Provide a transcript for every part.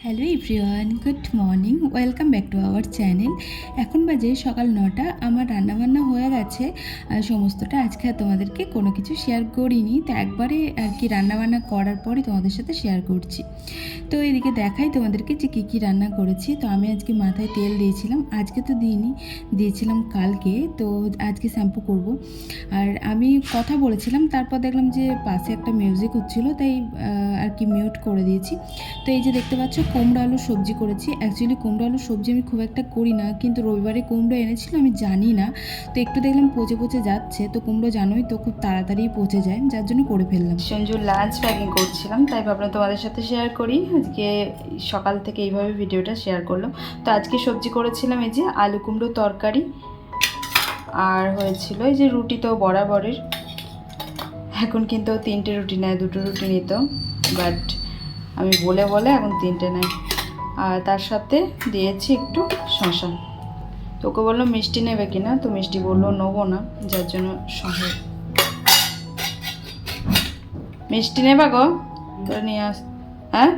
Hello everyone, good morning, welcome back to our channel. এখন বাজে সকাল 9টা। আমার রান্নাবান্না হয়ে গেছে সমস্তটা। আজকে আর তোমাদেরকে কোনো কিছু শেয়ার করিনি, তো একবারে আর কি রান্নাবান্না করার পরে তোমাদের সাথে শেয়ার করছি। তো এদিকে দেখাই তোমাদেরকে যে কী কী রান্না করেছি। তো আমি আজকে মাথায় তেল দিয়েছিলাম, আজকে তো দিইনি, দিয়েছিলাম কালকে। তো আজকে শ্যাম্পু করব। আর আমি কথা বলেছিলাম, তারপর দেখলাম যে পাশে একটা মিউজিক হচ্ছিলো, তাই আর কি মিউট করে দিয়েছি। তো এই যে দেখতে পাচ্ছ কুমড়ো আলুর সবজি করেছি। অ্যাকচুয়ালি কুমড়ো আলুর সবজি আমি খুব একটা করি না, কিন্তু রবিবারে কুমড়ো এনেছিল, আমি জানি না, তো একটু দেখলাম পচে পচে যাচ্ছে। তো কুমড়ো জানোই তো খুব তাড়াতাড়ি পচে যায়, যার জন্য করে ফেললাম। সঞ্জুর লাঞ্চ প্যাকিং করছিলাম, তাই ভাবলাম তোমাদের সাথে শেয়ার করি। আজকে সকাল থেকে এইভাবে ভিডিওটা শেয়ার করলাম। তো আজকে সবজি করেছিলাম এই যে আলু কুমড়ো তরকারি, আর হয়েছিল এই যে রুটি তো বরাবরের। এখন কিন্তু 3টে রুটি নেয়, 2টো রুটি নিত, বাট আমি বলে বলে এখন 3টে নেয়। আর তার সাথে দিয়েছি একটু শসা। তোকে বললো মিষ্টি নেবে কিনা, তো মিষ্টি বললো নেবো না, যার জন্য শসা। মিষ্টি নেবা গো, তোরা নিয়ে আস। হ্যাঁ,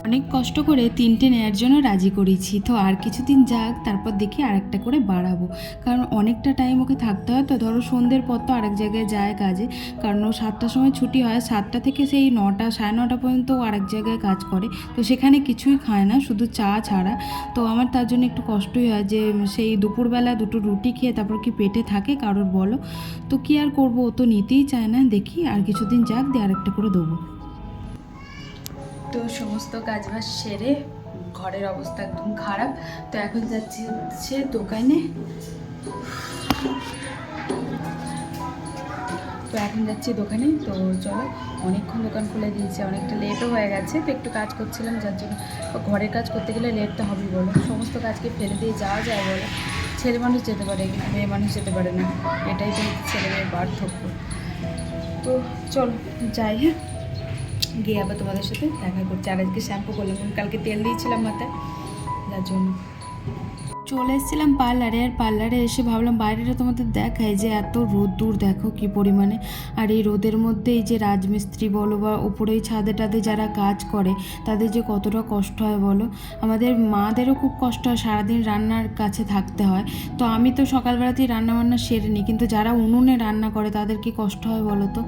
অনেক কষ্ট করে 3টে নেওয়ার জন্য রাজি করেছি। তো আর কিছুদিন যাক, তারপর দেখি আরেকটা করে বাড়াবো, কারণ অনেকটা টাইম ওকে থাকতে হয়। তো ধরো সন্ধ্যের পর তো আরেক জায়গায় যায় কাজে, কারণ ও 7টার সময় ছুটি হয়, 7টা থেকে সেই 9টা 9:30 পর্যন্ত ও আরেক জায়গায় কাজ করে। তো সেখানে কিছুই খায় না, শুধু চা ছাড়া। তো আমার তার জন্য একটু কষ্টই হয় যে সেই দুপুরবেলা 2টো রুটি খেয়ে তারপর কি পেটে থাকে কারোর বলো। তো কি আর করবো, ও তো নিতেই চায় না। দেখি আর কিছুদিন যাক, দিয়ে আরেকটা করে দেবো। তো সমস্ত কাজবাজ সেরে ঘরের অবস্থা একদম খারাপ। তো এখন যাচ্ছি হচ্ছে দোকানে। তো চলো, অনেকক্ষণ দোকান খুলে দিয়েছে, অনেকটা লেটও হয়ে গেছে। তো একটু কাজ করছিলাম, যার জন্য ঘরের কাজ করতে গেলে লেট তো হবেই বলো। সমস্ত কাজকে ফেলে দিয়ে যাওয়া যায় বলো? ছেলে মানুষ যেতে পারে, কিন্তু মেয়ে মানুষ যেতে পারে না, এটাই তো ছেলে মেয়ের পার্থক্য। তো চলো যাই, হ্যাঁ, গিয়ে আবার তোমাদের সাথে দেখা করছি। আর আজকে শ্যাম্পু করলাম, কালকে তেল দিয়েছিলাম মাথায়, যার জন্য চলে এসেছিলাম পার্লারে। আর পার্লারে এসে ভাবলাম বাইরেটা তোমাদের দেখায় যে এত রোদ্দুর দেখো কি পরিমাণে। আর এই রোদের মধ্যে এই যে রাজমিস্ত্রি বলো বা উপরে ছাদে টাদে যারা কাজ করে, তাদের যে কতটা কষ্ট হয় বলো। আমাদের মাদেরও খুব কষ্ট হয়, সারাদিন রান্নার কাছে থাকতে হয়। তো আমি তো সকালবেলাতেই রান্নাবান্না সেরে নিই, কিন্তু যারা উনুনে রান্না করে তাদের কি কষ্ট হয় বলো তো।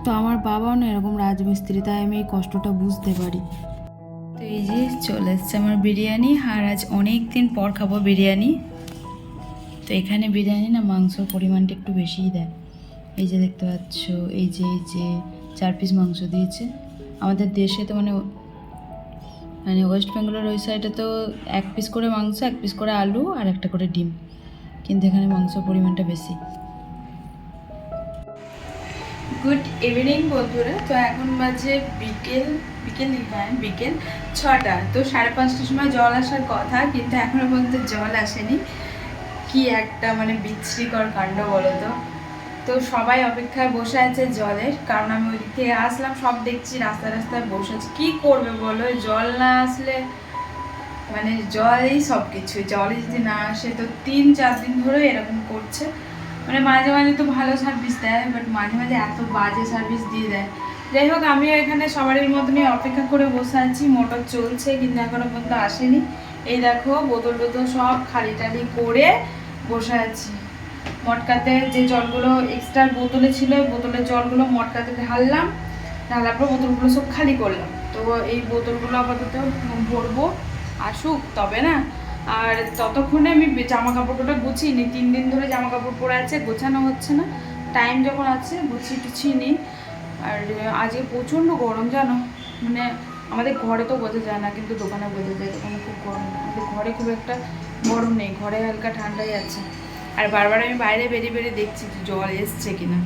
তো আমার বাবাও না এরকম রাজমিস্ত্রি, তাই আমি এই কষ্টটা বুঝতে পারি। তো এই যে চলে এসছে আমার বিরিয়ানি, আর আজ অনেক দিন পর খাবো বিরিয়ানি। তো এখানে বিরিয়ানি না মাংসর পরিমাণটা একটু বেশিই দেয়। এই যে দেখতে পাচ্ছ, এই যে 4 পিস মাংস দিয়েছে। আমাদের দেশে তো মানে ওয়েস্ট বেঙ্গলের ওই সাইডে তো 1 পিস করে মাংস, 1 পিস করে আলু আর একটা করে ডিম, কিন্তু এখানে মাংসর পরিমাণটা বেশি। গুড ইভিনিং বন্ধুরা। তো এখন বাজে বিকেল 6টা। তো 5:30টার সময় জল আসার কথা, কিন্তু এখনো পর্যন্ত জল আসেনি। কি একটা মানে বিচ্ছিরিকর কাণ্ড বলো তো। তো সবাই অপেক্ষায় বসে আছে জলের, কারণ আমি ওই দিক থেকে আসলাম, সব দেখছি রাস্তায় রাস্তায় বসে আছে। কী করবে বলো, জল না আসলে মানে জলই সব কিছু। জলই যদি না আসে, তো 3-4 দিন ধরে এরকম করছে। মানে মাঝে মাঝে তো ভালো সার্ভিস দেয়, বাট মাঝে মাঝে এত বাজে সার্ভিস দিয়ে দেয়। যাই হোক, আমিও এখানে সবারই মতনই অপেক্ষা করে বসে আছি। মোটর চলছে, কিন্তু এখনো পর্যন্ত আসেনি। এই দেখো বোতল টোতল সব খালি টালি করে বসে আছি। মটকাতে যে জলগুলো এক্সট্রা বোতলে ছিল, বোতলের জলগুলো মটকাতে ঢাললাম, ঢালার পর বোতলগুলো সব খালি করলাম। তো এই বোতলগুলো আপাতত ভরবো, আসুক তবে না। আর ততক্ষণে আমি জামা কাপড়টা গুছিয়ে নিই। 3 দিন ধরে জামা কাপড় পরে আছে, গোছানো হচ্ছে না। টাইম যখন আছে গুছিয়ে টুছিয়ে নিই। আর আজকে প্রচণ্ড গরম জানো, মানে আমাদের ঘরে তো বোঝা যায় না, কিন্তু দোকানে বোঝা যায় দোকানে খুব গরম। আমাদের ঘরে খুব একটা গরম নেই, ঘরে হালকা ঠান্ডাই আছে। আর বারবার আমি বাইরে বেরিয়ে বেরিয়ে দেখছি যে জল এসছে কিনা।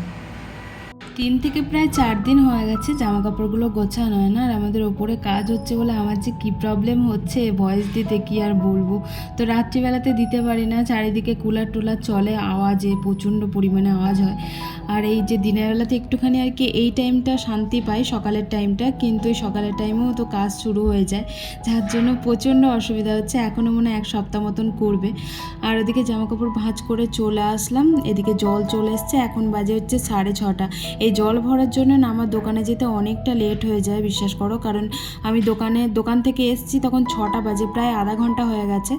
3 থেকে প্রায় 4 দিন হয়ে গেছে জামা কাপড়গুলো গোছানো হয় না। আর আমাদের ওপরে কাজ হচ্ছে বলে আমার যে কী প্রবলেম হচ্ছে ভয়েস দিতে, কি আর বলবো। তো রাত্রিবেলাতে দিতে পারি না, চারিদিকে কুলার টুলার চলে, আওয়াজে প্রচণ্ড পরিমাণে আওয়াজ হয়। আর এই যে দিনের বেলাতে একটুখানি আর কি এই টাইমটা শান্তি পাই, সকালের টাইমটা, কিন্তু এই সকালের টাইমেও তো কাজ শুরু হয়ে যায়, যার জন্য প্রচণ্ড অসুবিধা হচ্ছে। এখনও মনে হয় 1 সপ্তাহ মতন করবে। আর ওদিকে জামা কাপড় ভাঁজ করে চলে আসলাম, এদিকে জল চলে এসছে। এখন বাজে হচ্ছে 6:30। এই জল ভরার জন্য না আমার দোকানে যেতে অনেকটা লেট হয়ে যায়, বিশ্বাস করো। কারণ আমি দোকান থেকে এসেছি তখন 6টা বাজে, প্রায় আধা ঘন্টা হয়ে গেছে,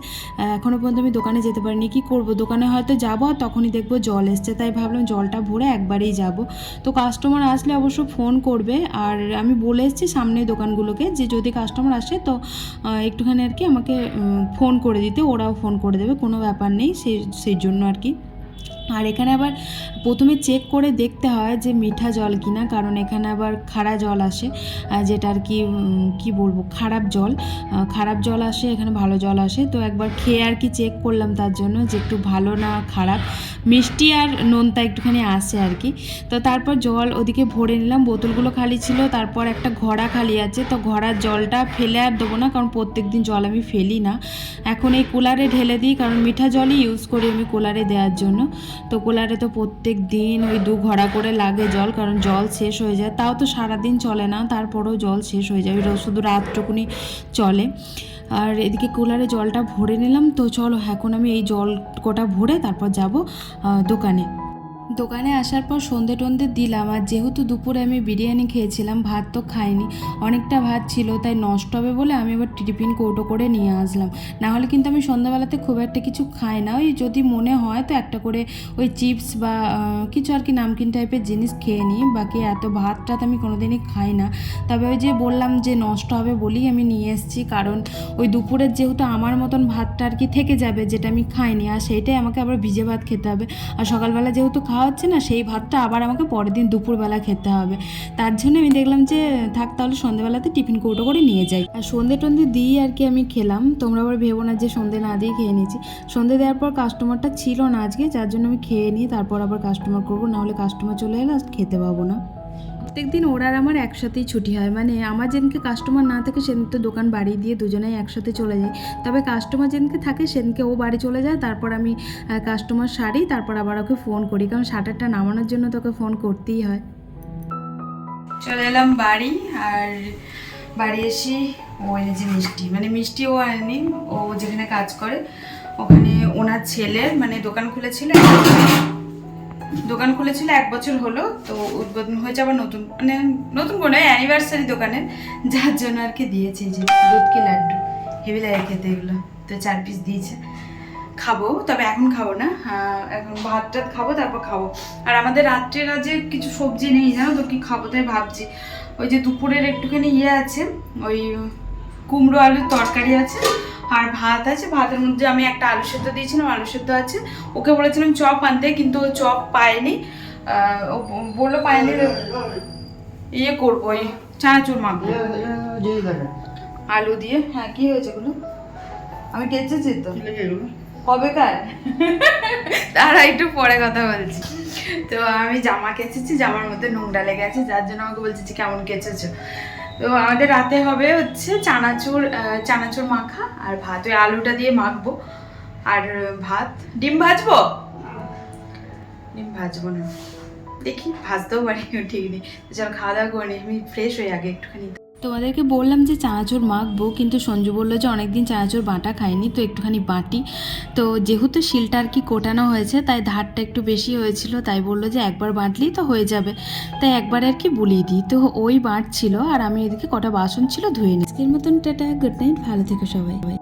এখনও পর্যন্ত আমি দোকানে যেতে পারিনি। কি করব, দোকানে হয়তো যাবো আর তখনই দেখবো জল এসছে, তাই ভাবলাম জলটা ভরে একবারেই যাব। তো কাস্টমার আসলে অবশ্য ফোন করবে, আর আমি বলে এসেছি সামনে দোকানগুলোকে যে যদি কাস্টমার আসে তো একটুখানি আর কি আমাকে ফোন করে দিতে, ওরাও ফোন করে দেবে, কোনো ব্যাপার নেই, সেই জন্য আর কি। আর এখানে আবার প্রথমে চেক করে দেখতে হয় যে মিঠা জল কিনা, কারণ এখানে আবার খারা জল আসে, যেটা আর কি কি বলবো, খারাপ জল আসে, এখানে ভালো জল আসে। তো একবার খেয়ে আর কি চেক করলাম তার জন্য যে একটু ভালো না খারাপ, মিষ্টি আর নোনতা একটুখানি আসে আর কি। তো তারপর জল ওদিকে ভরে নিলাম, বোতলগুলো খালি ছিল, তারপর একটা ঘড়া খালি আছে, তো ঘড়ার জলটা ফেলে আর দেবো না, কারণ প্রত্যেক দিন জল আমি ফেলি না, এখন এই কুলারে ঢেলে দিই, কারণ মিঠা জলই ইউজ করি আমি কুলারে দেওয়ার জন্য। তো কুলারে তো প্রত্যেক দিন ওই 2 ঘড়া করে লাগে জল, কারণ জল শেষ হয়ে যায়, তাও তো সারাদিন চলে না, তারপরেও জল শেষ হয়ে যায়, শুধু রাতটুকুনি চলে। আর এদিকে কুলারে জলটা ভরে নিলাম। তো চলো এখন আমি এই জল কটা ভরে তারপর যাব দোকানে আসার পর সন্ধে টন্ধে দিলাম। আর যেহেতু দুপুরে আমি বিরিয়ানি খেয়েছিলাম, ভাত তো খাইনি, অনেকটা ভাত ছিল, তাই নষ্ট হবে বলে আমি এবার টিফিন কৌটো করে নিয়ে আসলাম। না হলে কিন্তু আমি সন্ধ্যাবেলাতে খুব একটা কিছু খাই না, ওই যদি মনে হয় তো একটা করে ওই চিপস বা কিছু আর কি নামকিন টাইপের জিনিস খেয়ে নিই, বাকি এত ভাত টাত আমি কোনোদিনই খাই না। তবে ওই যে বললাম যে নষ্ট হবে বলেই আমি নিয়ে এসেছি, কারণ ওই দুপুরের যেহেতু আমার মতন ভাতটা আর কি থেকে যাবে যেটা আমি খাইনি, আর সেইটাই আমাকে আবার ভিজে ভাত খেতে হবে, আর সকালবেলা যেহেতু খাওয়া হচ্ছে না সেই ভাতটা আবার আমাকে পরের দিন দুপুরবেলা খেতে হবে। তার জন্য আমি দেখলাম যে থাক তাহলে সন্ধ্যেবেলাতে টিফিন কৌটো করে নিয়ে যাই, আর সন্ধে টন্ধে দিয়ে আর কি আমি খেলাম। তোমরা আবার ভেবো না যে সন্ধে না দিয়ে খেয়ে নিয়েছি, সন্ধে দেওয়ার পর কাস্টমারটা ছিল না আজকে, যার জন্য আমি খেয়ে নিই, তারপর আবার কাস্টমার করবো, নাহলে কাস্টমার চলে এলে খেতে পাবো না। প্রত্যেকদিন ওরা আর আমার একসাথেই ছুটি হয়, মানে আমার যেদিনকে কাস্টমার না থাকে সেদিন তো দোকান বাড়ি দিয়ে দুজনেই একসাথে চলে যাই, তবে কাস্টমার যেদিনকে থাকে সেদিনকে ও বাড়ি চলে যায়, তারপর আমি কাস্টমার সারি, তারপর আবার ওকে ফোন করি, কারণ শাটারটা নামানোর জন্য তো ওকে ফোন করতেই হয়। চলে এলাম বাড়ি, আর বাড়ি এসে ও এনেছে মিষ্টি, মানে মিষ্টি ও আনেনি, ও যেখানে কাজ করে ওখানে ওনার ছেলের মানে দোকান খুলেছিল 1 বছর হলো, তো উদ্বোধন হয়েছে আবার নতুন কোনো অ্যানিভার্সারি দোকানের, যার জন্য আর কি দিয়েছে যে দুধ কি লাড্ডু, হেভি লাগে খেতে এগুলো, তো 4 পিস দিয়েছে, খাবো, তবে এখন খাবো না, এখন ভাত টাত খাবো তারপর খাবো। আর আমাদের রাত্রের আজকে কিছু সবজি নেই জানো তো, কি খাবো তাই ভাবছি, ওই যে দুপুরের একটুখানি আছে, ওই কুমড়ো আলুর তরকারি আছে, আর ভাত আছে, ভাতের মধ্যে আমি একটা আলু সেদ্ধ দিয়েছিলাম, আলু সেদ্ধ আছে, ওকে বলেছিলাম চপ আনতে, কিন্তু ও চপ পায়নি, ও বললো পায়নি, করবো ওই চানাচুর মাখবো আলু দিয়ে। হ্যাঁ কি হয়েছে এগুলো, আমি কেচেছি তো কবেকার, তারা একটু পরে কথা বলছি। তো আমি জামা কেচেছি, জামার মধ্যে নোংরা লেগে আছে, যার জন্য আমাকে বলছি যে কেমন কেচেছো। তো আমাদের রাতে হবে হচ্ছে চানাচুর মাখা আর ভাত, ওই আলুটা দিয়ে মাখবো, আর ভাত, ডিম ভাজবো না, দেখি ভাজতেও পারি, ঠিক নেই। চলো খাওয়া দাওয়া করে নি, আমি ফ্রেশ হয়ে আগে একটুখানি। তোমাদেরকে বললাম যে চানাচুর মাখবো, কিন্তু সঞ্জু বললো যে অনেকদিন চানাচুর বাটা খাইনি, তো একটুখানি বাটি, তো যেহেতু শিলটা আর কি কোটানো হয়েছে তাই ধারটা একটু বেশি হয়েছিল, তাই বললো যে একবার বাটলেই তো হয়ে যাবে, তাই একবার আর কি বুলিয়ে দিই, তো ওই বাটছিল, আর আমি এদিকে কটা বাসন ছিল ধুয়ে নিই। আজকের মতন টাটা, গুড নাইট, ভালো থেকো সবাই।